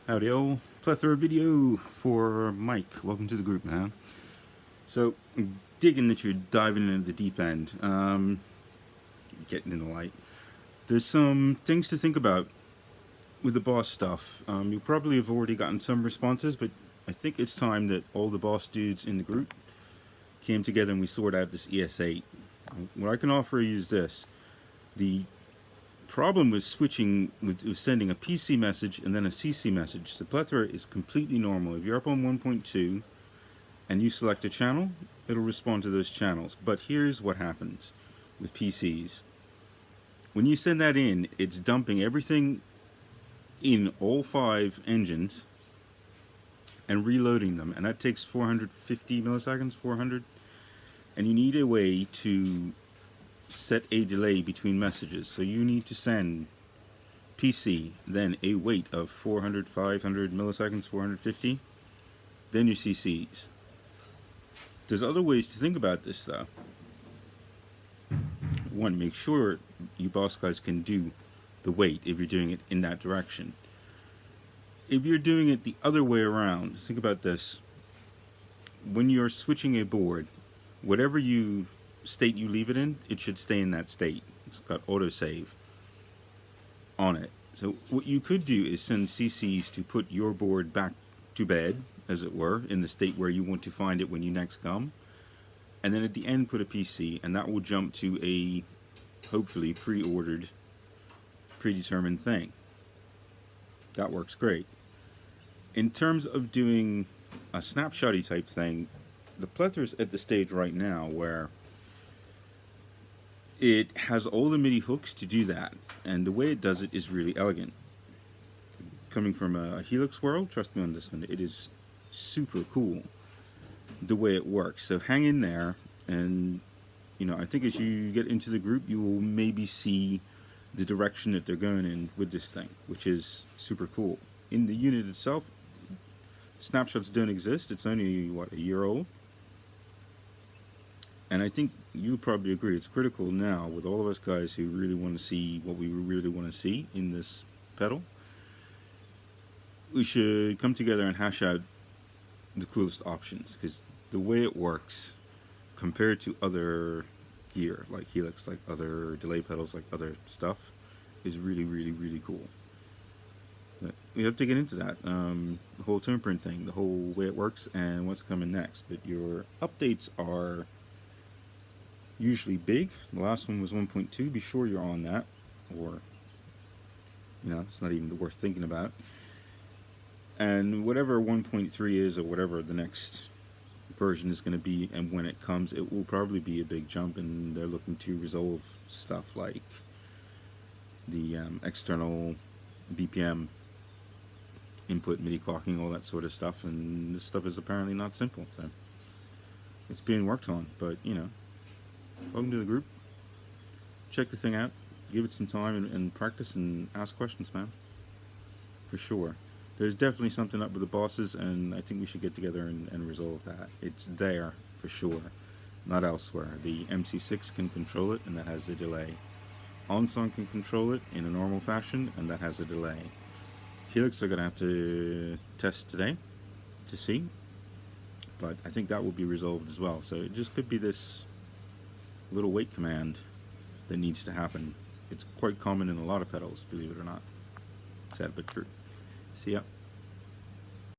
Howdy, old plethora video for Mike. Welcome to the group, man. So, digging that you're diving into the deep end, getting in the light. There's some things to think about with the boss stuff. You probably have already gotten some responses, but I think it's time that all the boss dudes in the group came together and we sorted out this ES8. What I can offer you is this. The problem with switching with sending a PC message and then a CC message. The plethora is completely normal. If you're up on 1.2 and you select a channel, it'll respond to those channels. But here's what happens with PCs. When you send that in, it's dumping everything in all 5 engines and reloading them, and that takes 450 milliseconds, 400, and you need a way to set a delay between messages. So you need to send PC, then a wait of 400, 500 milliseconds, 450, then your CCs. There's other ways to think about this though. One, make sure you boss guys can do the wait if you're doing it in that direction. If you're doing it the other way around, think about this. When you're switching a board, whatever state you leave it in, it should stay in that state. It's got autosave on it. So what you could do is send CCs to put your board back to bed, as it were, in the state where you want to find it when you next come. And then at the end put a PC, and that will jump to a hopefully pre-ordered, predetermined thing. That works great. In terms of doing a snapshotty type thing, the plethora's at the stage right now where it has all the MIDI hooks to do that, and the way it does it is really elegant. Coming from a Helix world, trust me on this one, it is super cool the way it works. So hang in there, and I think as you get into the group, you will maybe see the direction that they're going in with this thing, which is super cool. In the unit itself, snapshots don't exist. It's only, a year old? And I think you probably agree, it's critical now with all of us guys who really want to see what we really want to see in this pedal. We should come together and hash out the coolest options, because the way it works compared to other gear like Helix, like other delay pedals, like other stuff, is really, really, really cool. But we have to get into that, the whole tone print thing, the whole way it works, and what's coming next. But your updates are usually big. The last one was 1.2. Be sure you're on that, or it's not even worth thinking about. And whatever 1.3 is, or whatever the next version is going to be, and when it comes, it will probably be a big jump, and they're looking to resolve stuff like the external BPM input, MIDI clocking, all that sort of stuff. And this stuff is apparently not simple, so it's being worked on. But welcome to the group. Check the thing out. Give it some time and practice and ask questions, man. For sure. There's definitely something up with the bosses, and I think we should get together and resolve that. It's there, for sure. Not elsewhere. The MC6 can control it, and that has a delay. OnSong can control it in a normal fashion, and that has a delay. Helix are going to have to test today to see, but I think that will be resolved as well. So it just could be this little wait command that needs to happen. It's quite common in a lot of pedals, believe it or not. Sad but true. See ya.